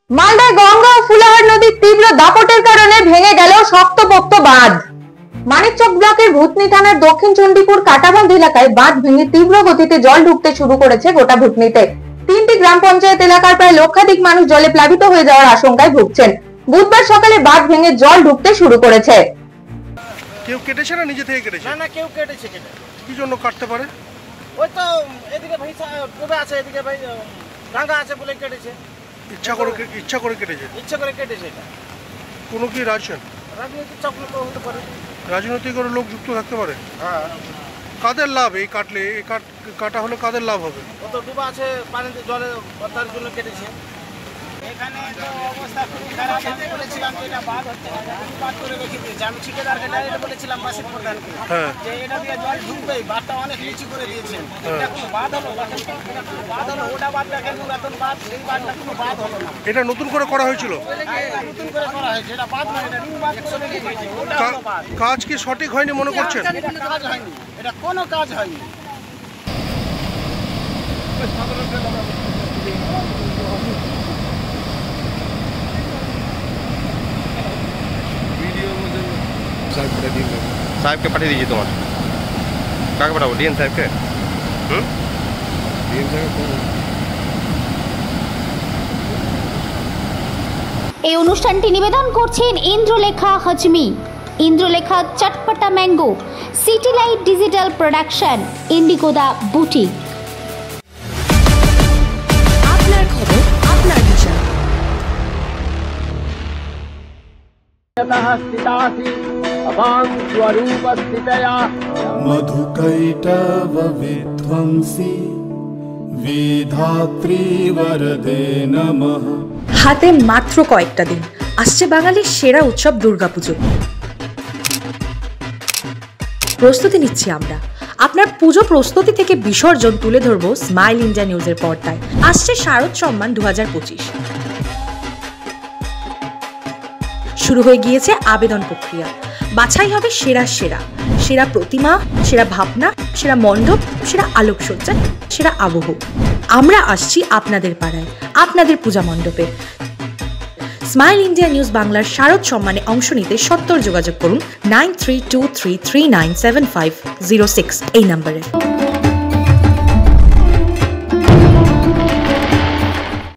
মালদায় গঙ্গা ও ফুলাহার নদীর তীব্র দাপটের কারণে ভেঙে গেল শক্তপোক্ত বাঁধ। মানিকচক ব্লকের ভূতনি থানার দক্ষিণ চণ্ডীপুর কাটাবাঁধ এলাকায় বাঁধ ভেঙে তীব্র গতিতে জল ঢুকতে শুরু করেছে গোটা ভূতনিতে। 3টি গ্রাম পঞ্চায়েত এলাকার প্রায় লক্ষাধিক মানুষ জলে প্লাবিত হয়ে যাওয়ার আশঙ্কায় ভুগছেন। বুধবার সকালে বাঁধ ভেঙে জল ঢুকতে শুরু করেছে। কেউ কেটেছে না নিজে থেকে কেটেছে? না কেউ কেটেছে। কি জন্য কাটতে পারে? ওই তো এদিকে ভাই ডুবে আছে, এদিকে ভাই ভাঙা আছে বলে কেটেছে। ইচ্ছা করে কেটেছে? ইচ্ছা করে কেটেছে। এটা কোনো কি রাজনৈতিক চক্রান্ত হতে পারে, রাজনৈতিক লোক যুক্ত থাকতে পারে। হ্যাঁ। কাদের লাভ এই কাটলে? এই কাটা হলে কাদের লাভ হবে? ও তো ডুবা আছে পানিতে, জলে তার জন্য কেটেছে। এখানে তো অবস্থা খুবই খারাপ। আমি বলেছিলাম যে এটা বাঁধ হচ্ছে না, বাঁধ করে রেখে দিয়েছে। আমি ঠিকাদারকে ডাইরেক্ট বলেছিলাম বাসের প্রধানকে যে এটা দিয়ে জল ঢুকবেই, বাঁধটা অনেক নিচু করে দিয়েছেন। এটা কোনো বাঁধ হলো? বাঁধ হলো ওটা বাঁধ দেখেন, নতুন বাঁধ, সেই বাঁধটা কোনো বাঁধ হলো না। এটা নতুন করে করা হয়েছিল? এটা নতুন করে করা হয়েছে, এটা বাঁধ নয়, এটা রিং বাঁধ করে রেখেছে। ওটা হলো বাঁধ। কাজ কি সঠিক হয়নি মনে করছেন? এটা কাজ হয়নি, এটা কোনো কাজ হয়নি। साहब के पठा दीजिए। तुम्हारे क्या पठाओ? डीएन साहब के এই অনুষ্ঠানটি নিবেদন করছেন Indralekha Hajmi, Indralekha Chatpata mango, city light digital production, ইন্ডিগোদা বুটিক। আপনার খবর, আপনার দিশা। मधुकैटव विध्वंसी विधात्री वरदे नमः। হাতে মাত্র কয়েকটা দিন, আসছে বাঙালির সেরা উৎসব দুর্গাপুজো। প্রস্তুতি নিচ্ছি আমরা। আপনার পুজো প্রস্তুতি থেকে বিসর্জন তুলে ধরবো স্মাইল ইন্ডিয়া নিউজের পর্দায়। আসছে শারদ সম্মান 2025। শুরু হয়ে গিয়েছে আবেদন প্রক্রিয়া। বাছাই হবে সেরা প্রতিমা, সেরা ভাবনা, সেরা মণ্ডপ, সেরা আলোকসজ্জা, সেরা আবহ। আমরা আসছি আপনাদের পাড়ায়, আপনাদের পূজা মণ্ডপে। স্মাইল ইন্ডিয়া নিউজ বাংলার শারদ সম্মানে অংশ নিতে সত্বর যোগাযোগ করুন 9323397506 এই নম্বরে।